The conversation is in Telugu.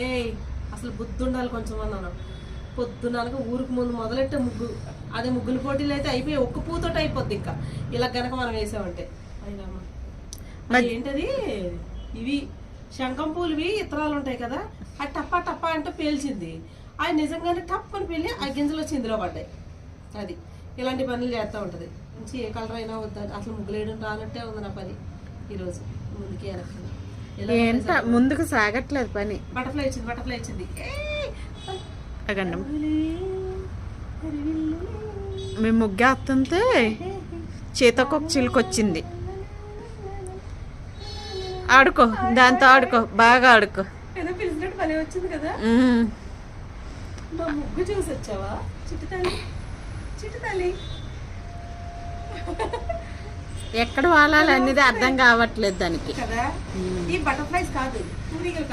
ఏయ్ అసలు బుద్ధి ఉండాలి కొంచెం అన్నాను. పొద్దుననక ఊరికి ముందు మొదలెట్టే ముగ్గు, అదే ముగ్గుల పోటీలు అయితే అయిపోయి ఒక్క పూతోటి అయిపోద్ది. ఇంకా ఇలా గనక మనం వేసామంటే ఏంటది, ఇవి శంఖం పూలువి ఇత్తనాలు ఉంటాయి కదా, అది టప్పా టప్పా అంటే పేల్చింది. అది నిజంగానే టప్ అని పెళ్ళి ఆ గింజలు వచ్చి ఇందులో పడ్డాయి. అది ఇలాంటి పనులు చేస్తూ ఉంటుంది. మంచి ఏ కలర్ అయినా వద్దా, అసలు ముగ్గులు వేయడం రానట్టే ఉంది నా పని ఈరోజు. ముందుకి వెనక్కి ముందుకు సాగట్లేదు పని. బటర్ఫ్లై వచ్చింది, బటర్ఫ్లై వచ్చింది. మేము ముగ్గేస్తుంటే చేతకు ఒక చిలుక వచ్చింది. ఆడుకో, దాంతో ఆడుకో, బాగా ఆడుకో. ఏదో పిలిచినట్టు పని వచ్చింది కదా. మా ముగ్గు చూసి వచ్చావా చిట్టి తల్లి, చిట్టి తల్లి? ఎక్కడ వాలాలి అనేది అర్థం కావట్లేదు దానికి కదా. ఈ బటర్ఫ్లైస్ కాదు,